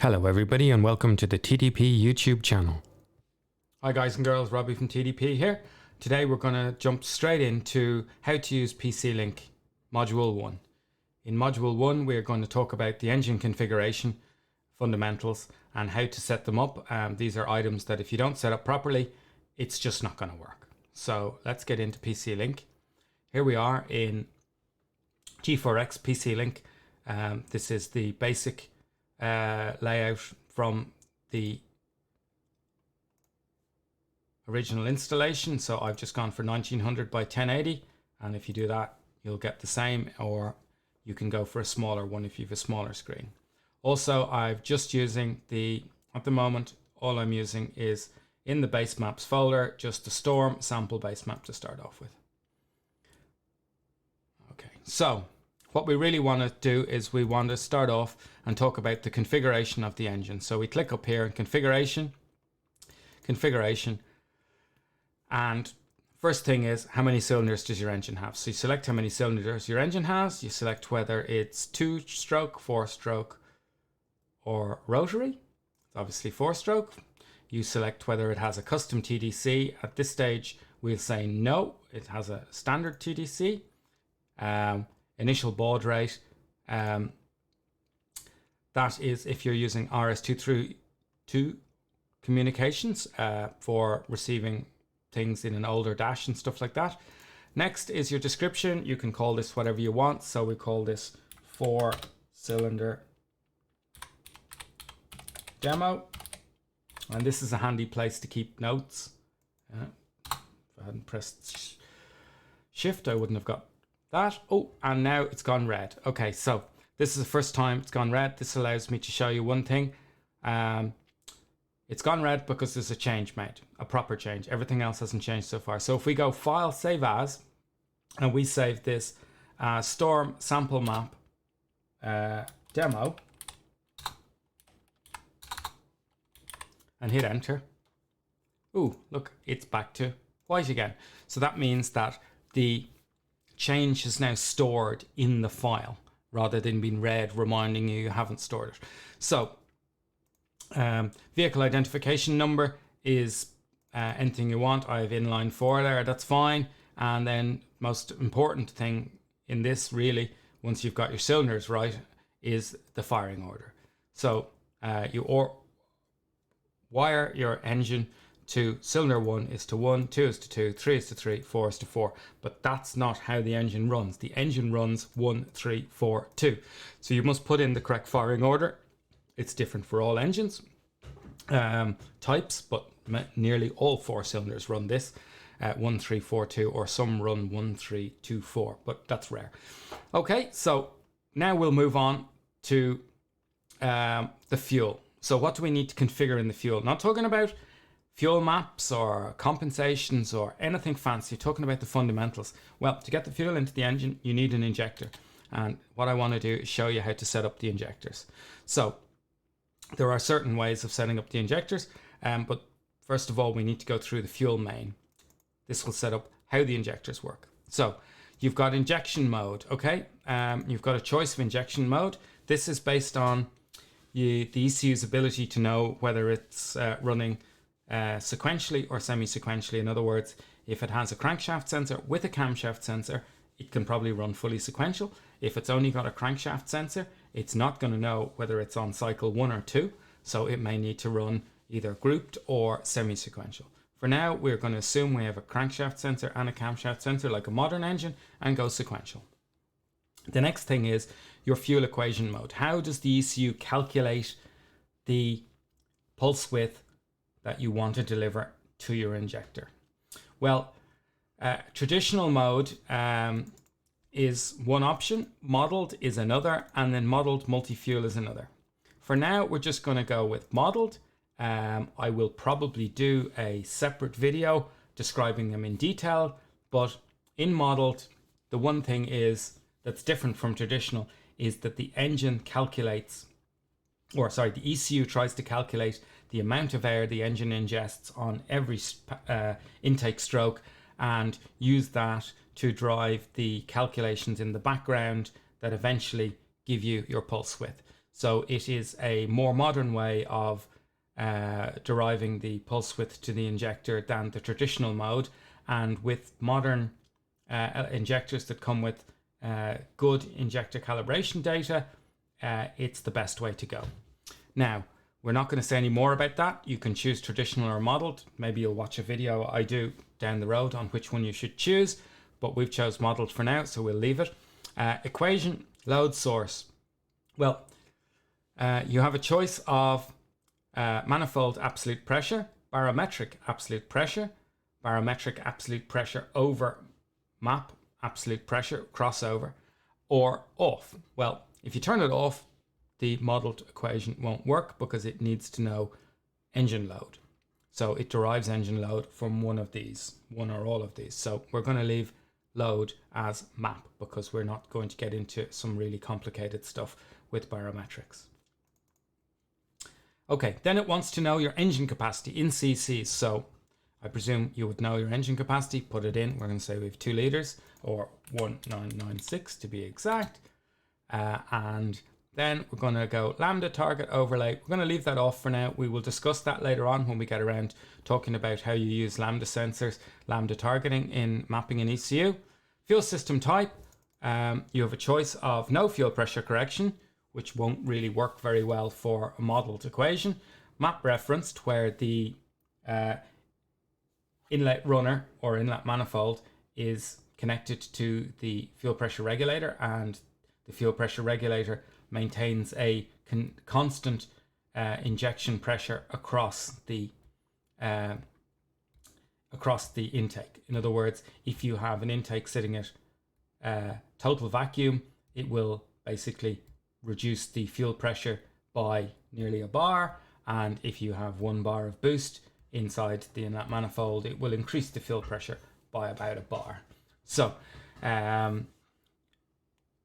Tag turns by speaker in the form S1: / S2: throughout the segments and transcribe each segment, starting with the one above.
S1: Hello everybody and welcome to the TDP YouTube channel. Hi guys and girls, Robbie from TDP here. Today we're going to jump straight into how to use PCLink Module 1. In Module 1 we're going to talk about the engine configuration, fundamentals and how to set them up. These are items that if you don't set up properly, it's just not going to work. So let's get into PCLink. Here we are in G4X PCLink. This is the basic layout from the original installation. So I've just gone for 1900 by 1080, and if you do that you'll get the same, or you can go for a smaller one if you have a smaller screen. Also, I've just using at the moment all I'm using is in the base maps folder just the storm sample base map to start off with. Okay, so what we really want to do is we want to start off and talk about the configuration of the engine. So we click up here in configuration, and first thing is how many cylinders does your engine have? So you select how many cylinders your engine has, you select whether it's 2-stroke, 4-stroke or rotary. It's obviously 4-stroke. You select whether it has a custom TDC. At this stage we'll say no, it has a standard TDC. Initial baud rate, that is if you're using RS-232 communications for receiving things in an older dash and stuff like that. Next is your description. You can call this whatever you want. So we call this 4-cylinder demo. And this is a handy place to keep notes. If I hadn't pressed shift, I wouldn't have got that. Oh, and now it's gone red. Okay, so this is the first time it's gone red. This allows me to show you one thing. It's gone red because there's a change made, a proper change. Everything else hasn't changed so far. So if we go File, Save As, and we save this Storm Sample Map demo, and hit enter. Ooh, look, it's back to white again. So that means that the change is now stored in the file rather than being red reminding you haven't stored it. So vehicle identification number is anything you want. I have inline 4 there, that's fine. And then most important thing in this really, once you've got your cylinders right, is the firing order. So you wire your engine to cylinder 1 is to 1, 2 is to 2, 3 is to 3, 4 is to 4. But that's not how the engine runs. The engine runs 1, 3, 4, 2. So you must put in the correct firing order. It's different for all engines types, but nearly all 4 cylinders run this 1, 3, 4, 2, or some run 1, 3, 2, 4, but that's rare. Okay, so now we'll move on to the fuel. So what do we need to configure in the fuel? Not talking about fuel maps or compensations or anything fancy, talking about the fundamentals. Well, to get the fuel into the engine, you need an injector. And what I want to do is show you how to set up the injectors. So there are certain ways of setting up the injectors, but first of all, we need to go through the fuel main. This will set up how the injectors work. So you've got injection mode, okay? You've got a choice of injection mode. This is based on the ECU's ability to know whether it's running sequentially or semi-sequentially. In other words, if it has a crankshaft sensor with a camshaft sensor, it can probably run fully sequential. If it's only got a crankshaft sensor, it's not going to know whether it's on cycle 1 or 2, so it may need to run either grouped or semi-sequential. For now, we're going to assume we have a crankshaft sensor and a camshaft sensor like a modern engine and go sequential. The next thing is your fuel equation mode. How does the ECU calculate the pulse width that you want to deliver to your injector? Well, traditional mode is one option, modeled is another, and then modeled multi-fuel is another. For now, we're just going to go with modeled. I will probably do a separate video describing them in detail, but in modeled, the one thing is that's different from traditional is that the engine calculates, the ECU tries to calculate the amount of air the engine ingests on every intake stroke and use that to drive the calculations in the background that eventually give you your pulse width. So it is a more modern way of deriving the pulse width to the injector than the traditional mode. And with modern injectors that come with good injector calibration data, it's the best way to go. Now, we're not going to say any more about that. You can choose traditional or modeled. Maybe you'll watch a video I do down the road on which one you should choose, but we've chose modeled for now, so we'll leave it. Equation, load source. Well, you have a choice of manifold absolute pressure, barometric absolute pressure over map absolute pressure crossover, or off. Well, if you turn it off, the modeled equation won't work because it needs to know engine load. So it derives engine load from one of these, one or all of these. So we're going to leave load as map because we're not going to get into some really complicated stuff with barometrics. Okay, then it wants to know your engine capacity in cc's. So I presume you would know your engine capacity, put it in. We're going to say we have 2 liters, or 1996 to be exact. And then we're going to go lambda target overlay. We're going to leave that off for now. We will discuss that later on when we get around talking about how you use lambda sensors, lambda targeting in mapping and ECU. Fuel system type, you have a choice of no fuel pressure correction, which won't really work very well for a modeled equation. Map referenced, where the inlet runner or inlet manifold is connected to the fuel pressure regulator, and the fuel pressure regulator maintains a constant injection pressure across the intake. In other words, if you have an intake sitting at total vacuum, it will basically reduce the fuel pressure by nearly a bar, and if you have 1 bar of boost inside the inlet manifold, it will increase the fuel pressure by about a bar. So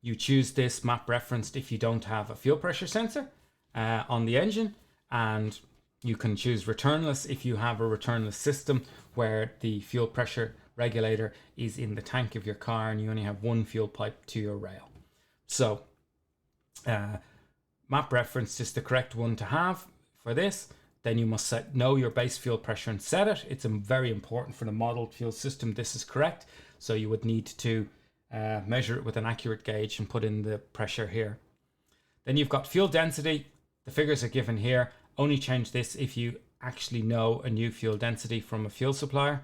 S1: you choose this map referenced if you don't have a fuel pressure sensor on the engine, and you can choose returnless if you have a returnless system where the fuel pressure regulator is in the tank of your car and you only have 1 fuel pipe to your rail. So map referenced is the correct one to have for this. Then you must know your base fuel pressure and set it. It's very important for the modeled fuel system. This is correct. So you would need to measure it with an accurate gauge and put in the pressure here. Then you've got fuel density. The figures are given here. Only change this if you actually know a new fuel density from a fuel supplier.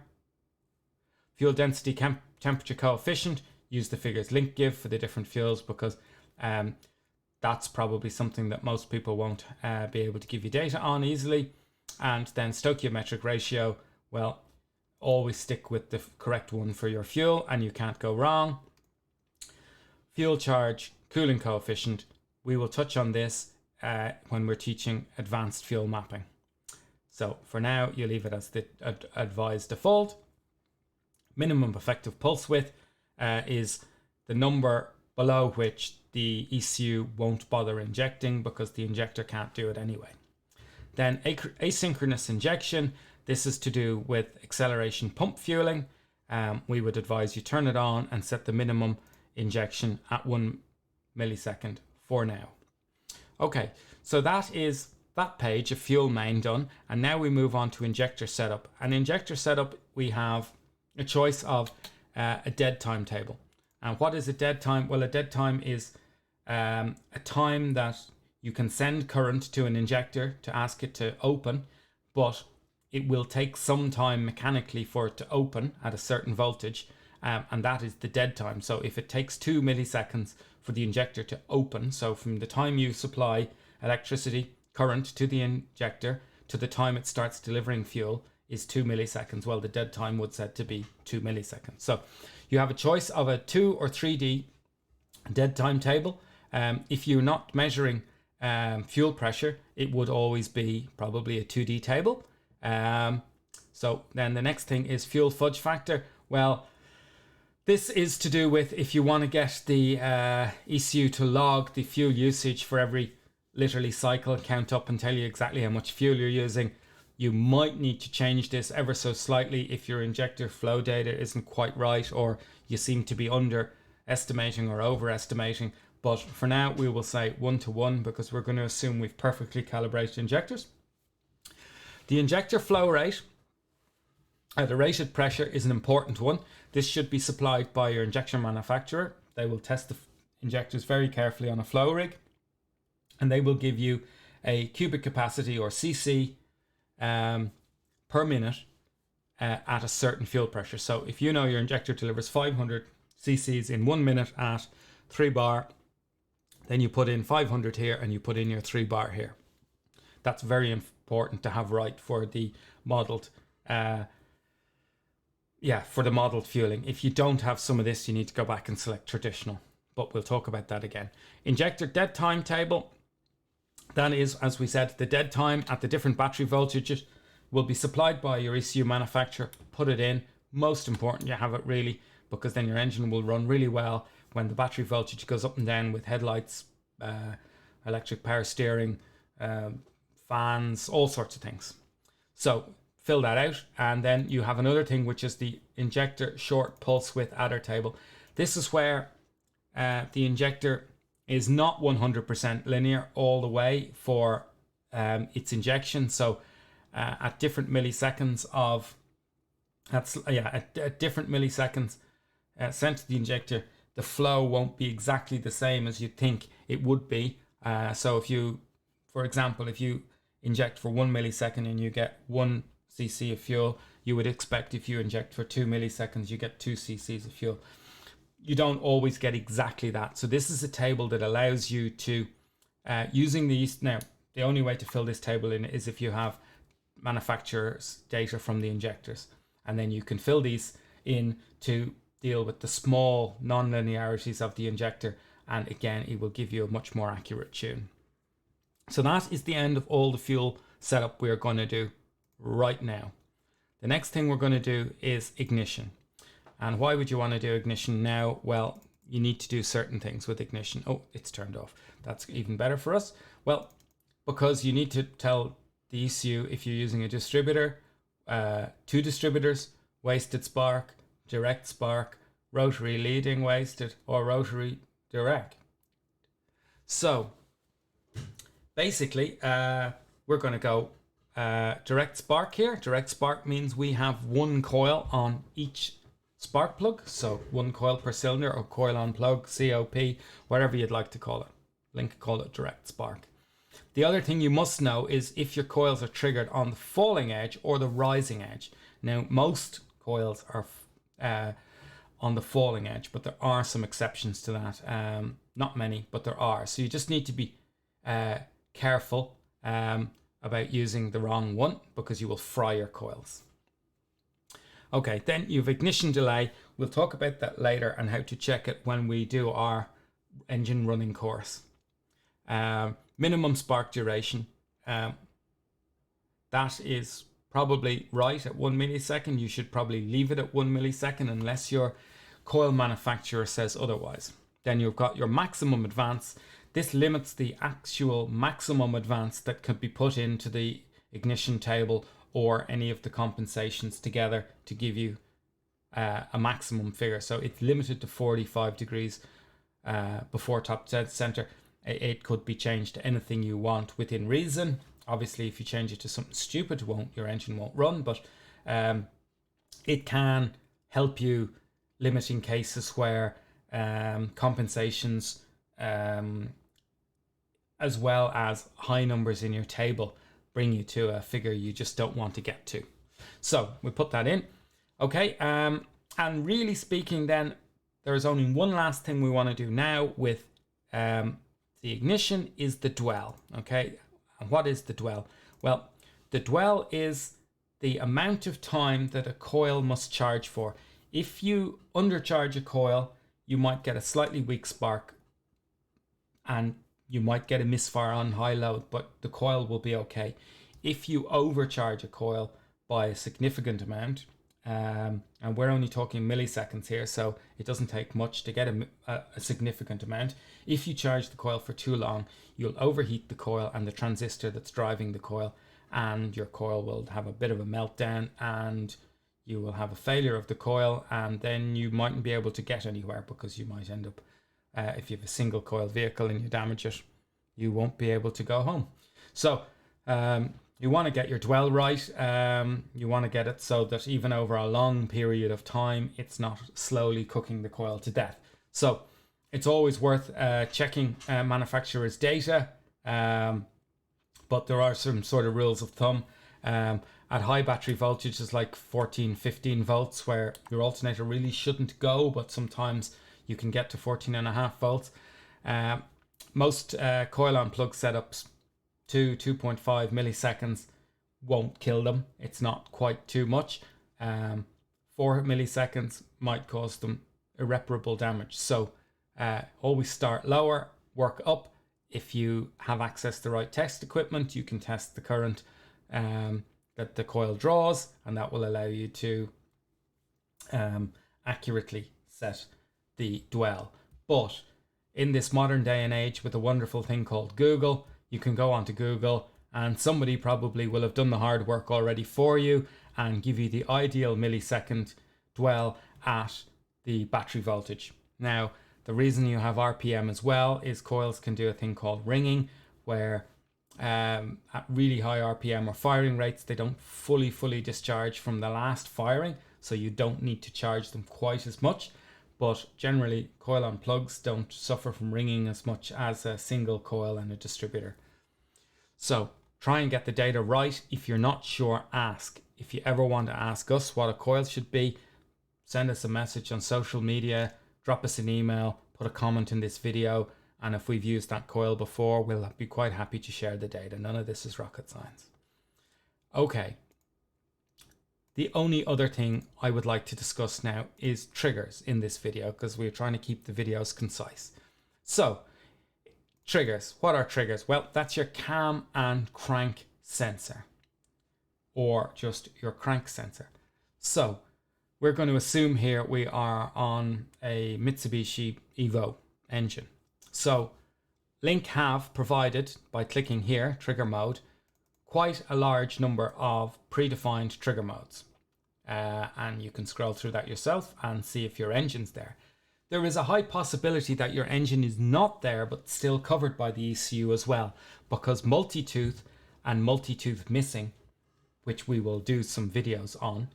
S1: Fuel density temperature coefficient. Use the figures link give for the different fuels, because that's probably something that most people won't be able to give you data on easily. And then stoichiometric ratio. Well, always stick with the correct one for your fuel and you can't go wrong. Fuel charge, cooling coefficient. We will touch on this when we're teaching advanced fuel mapping. So for now, you leave it as the advised default. Minimum effective pulse width is the number below which the ECU won't bother injecting because the injector can't do it anyway. Then asynchronous injection. This is to do with acceleration pump fueling. We would advise you turn it on and set the minimum injection at 1 millisecond for now. Okay, so that is that page of fuel main done. And now we move on to injector setup. And injector setup, we have a choice of a dead time table. And what is a dead time? Well, a dead time is a time that you can send current to an injector to ask it to open, but it will take some time mechanically for it to open at a certain voltage, and that is the dead time. So if it takes 2 milliseconds for the injector to open, so from the time you supply electricity current to the injector to the time it starts delivering fuel is 2 milliseconds, well, the dead time would set to be 2 milliseconds. So you have a choice of a 2 or 3D dead time table. If you're not measuring fuel pressure, it would always be probably a 2D table. So then the next thing is fuel fudge factor. Well, this is to do with if you want to get the ECU to log the fuel usage for every literally cycle, count up and tell you exactly how much fuel you're using. You might need to change this ever so slightly if your injector flow data isn't quite right, or you seem to be underestimating or overestimating. but for now we will say 1 to 1 because we're going to assume we've perfectly calibrated injectors. The injector flow rate at a rated pressure is an important one. This should be supplied by your injection manufacturer. They will test the injectors very carefully on a flow rig, and they will give you a cubic capacity or cc per minute at a certain fuel pressure. So if you know your injector delivers 500 cc's in 1 minute at 3 bar, then you put in 500 here and you put in your 3 bar here. That's very important to have right for the modeled for the modeled fueling. If you don't have some of this, you need to go back and select traditional, but we'll talk about that again. Injector dead time table. That is, as we said, the dead time at the different battery voltages will be supplied by your ECU manufacturer. Put it in. Most important you have it really, because then your engine will run really well when the battery voltage goes up and down with headlights, electric power steering, fans, all sorts of things. So fill that out, and then you have another thing, which is the injector short pulse width adder table. This is where the injector is not 100% linear all the way for its injection. So at different milliseconds at different milliseconds sent to the injector, the flow won't be exactly the same as you think it would be. So if you, for example, if you inject for 1 millisecond and you get 1 cc of fuel, you would expect if you inject for 2 milliseconds, you get 2 cc's of fuel. You don't always get exactly that. So this is a table that allows you to, using these, now the only way to fill this table in is if you have manufacturer's data from the injectors, and then you can fill these in to deal with the small non-linearities of the injector, and again it will give you a much more accurate tune. So that is the end of all the fuel setup we are going to do right now. The next thing we're going to do is ignition. And why would you want to do ignition now? Well, you need to do certain things with ignition. Oh, it's turned off. That's even better for us. Well, because you need to tell the ECU, if you're using a distributor, 2 distributors, wasted spark, direct spark, rotary leading wasted, or rotary direct. So basically, we're going to go direct spark here. Direct spark means we have 1 coil on each spark plug, so 1 coil per cylinder, or coil on plug, COP, whatever you'd like to call it. Link call it direct spark. The other thing you must know is if your coils are triggered on the falling edge or the rising edge. Now, most coils are on the falling edge, but there are some exceptions to that. Not many, but there are. So you just need to be careful about using the wrong one, because you will fry your coils. Okay, then you've ignition delay. We'll talk about that later and how to check it when we do our engine running course. Minimum spark duration. That is probably right at 1 millisecond. You should probably leave it at 1 millisecond unless your coil manufacturer says otherwise. Then you've got your maximum advance. This limits the actual maximum advance that could be put into the ignition table or any of the compensations together to give you a maximum figure. So it's limited to 45 degrees before top dead center. It could be changed to anything you want within reason. Obviously, if you change it to something stupid, your engine won't run, but it can help you limit in cases where compensations as well as high numbers in your table bring you to a figure you just don't want to get to. So we put that in. Okay, and really speaking then, there is only one last thing we want to do now with the ignition is the dwell. Okay, and what is the dwell? Well, the dwell is the amount of time that a coil must charge for. If you undercharge a coil, you might get a slightly weak spark and you might get a misfire on high load, but the coil will be okay. If you overcharge a coil by a significant amount, and we're only talking milliseconds here, so it doesn't take much to get a significant amount. If you charge the coil for too long, you'll overheat the coil and the transistor that's driving the coil, and your coil will have a bit of a meltdown and you will have a failure of the coil, and then you mightn't be able to get anywhere because you might end up If you have a single coil vehicle and you damage it, you won't be able to go home. So you want to get your dwell right. You want to get it so that even over a long period of time, it's not slowly cooking the coil to death. So it's always worth checking manufacturer's data, but there are some sort of rules of thumb. At high battery voltages like 14, 15 volts, where your alternator really shouldn't go, but sometimes you can get to 14.5 volts. Most coil on plug setups, 2.5 milliseconds won't kill them. It's not quite too much. 4 milliseconds might cause them irreparable damage. So always start lower, work up. If you have access to the right test equipment, you can test the current that the coil draws, and that will allow you to accurately set the dwell. But in this modern day and age, with a wonderful thing called Google, you can go onto Google and somebody probably will have done the hard work already for you and give you the ideal millisecond dwell at the battery voltage. Now, the reason you have RPM as well is coils can do a thing called ringing, where at really high RPM or firing rates, they don't fully discharge from the last firing, so you don't need to charge them quite as much. But generally, coil on plugs don't suffer from ringing as much as a single coil and a distributor. So try and get the data right. If you're not sure, ask. If you ever want to ask us what a coil should be, send us a message on social media, drop us an email, put a comment in this video, and if we've used that coil before, we'll be quite happy to share the data. None of this is rocket science. Okay. The only other thing I would like to discuss now is triggers in this video, because we're trying to keep the videos concise. So, triggers. What are triggers? Well, that's your cam and crank sensor, or just your crank sensor. So, we're going to assume here we are on a Mitsubishi Evo engine. So Link have provided, by clicking here, trigger mode, quite a large number of predefined trigger modes. And you can scroll through that yourself and see if your engine's there. There is a high possibility that your engine is not there, but still covered by the ECU as well, because multi-tooth and multi-tooth missing, which we will do some videos on,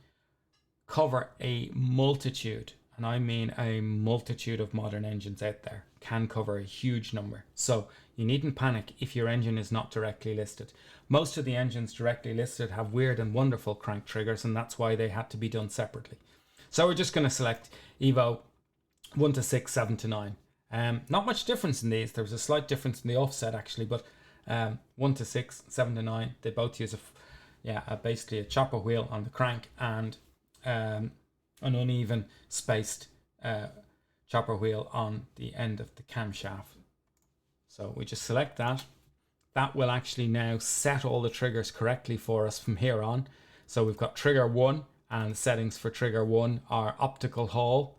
S1: cover a multitude, and I mean a multitude of modern engines out there, can cover a huge number. So you needn't panic if your engine is not directly listed. Most of the engines directly listed have weird and wonderful crank triggers, and that's why they had to be done separately. So we're just going to select Evo 1 to 6, 7 to 9. Not much difference in these. There's a slight difference in the offset actually, but 1 to 6, 7 to 9, they both use basically a chopper wheel on the crank and an uneven spaced chopper wheel on the end of the camshaft. So we just select that. That will actually now set all the triggers correctly for us from here on. So we've got trigger 1, and settings for trigger 1 are optical hall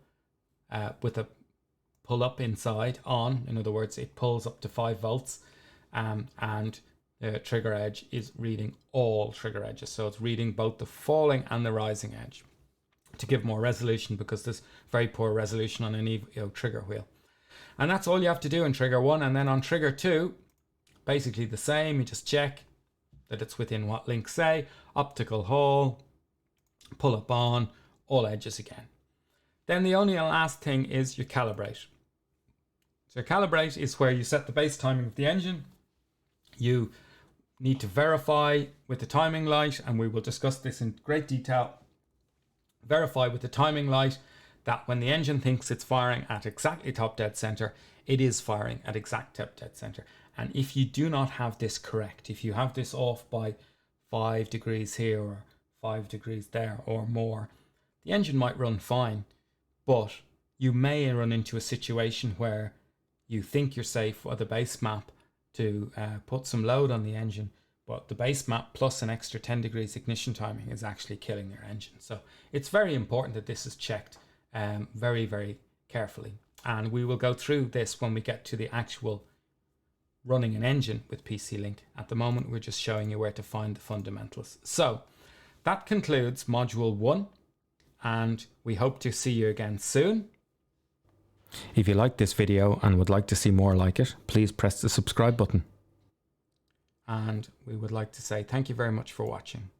S1: with a pull up inside on. In other words, it pulls up to 5 volts, and the trigger edge is reading all trigger edges. So it's reading both the falling and the rising edge to give more resolution, because there's very poor resolution on any trigger wheel. And that's all you have to do in trigger 1. And then on trigger 2, basically the same. You just check that it's within what links say. Optical hall, pull up on, all edges again. Then the only last thing is your calibrate. So calibrate is where you set the base timing of the engine. You need to verify with the timing light, and we will discuss this in great detail. Verify with the timing light that when the engine thinks it's firing at exactly top dead center, it is firing at exact top dead center. And if you do not have this correct, if you have this off by 5 degrees here or 5 degrees there or more, the engine might run fine, but you may run into a situation where you think you're safe for the base map to put some load on the engine, but the base map plus an extra 10 degrees ignition timing is actually killing your engine. So it's very important that this is checked very, very carefully. And we will go through this when we get to the actual running an engine with PCLink. At the moment, we're just showing you where to find the fundamentals. So that concludes Module 1, and we hope to see you again soon.
S2: If you liked this video and would like to see more like it, please press the subscribe button.
S1: And we would like to say thank you very much for watching.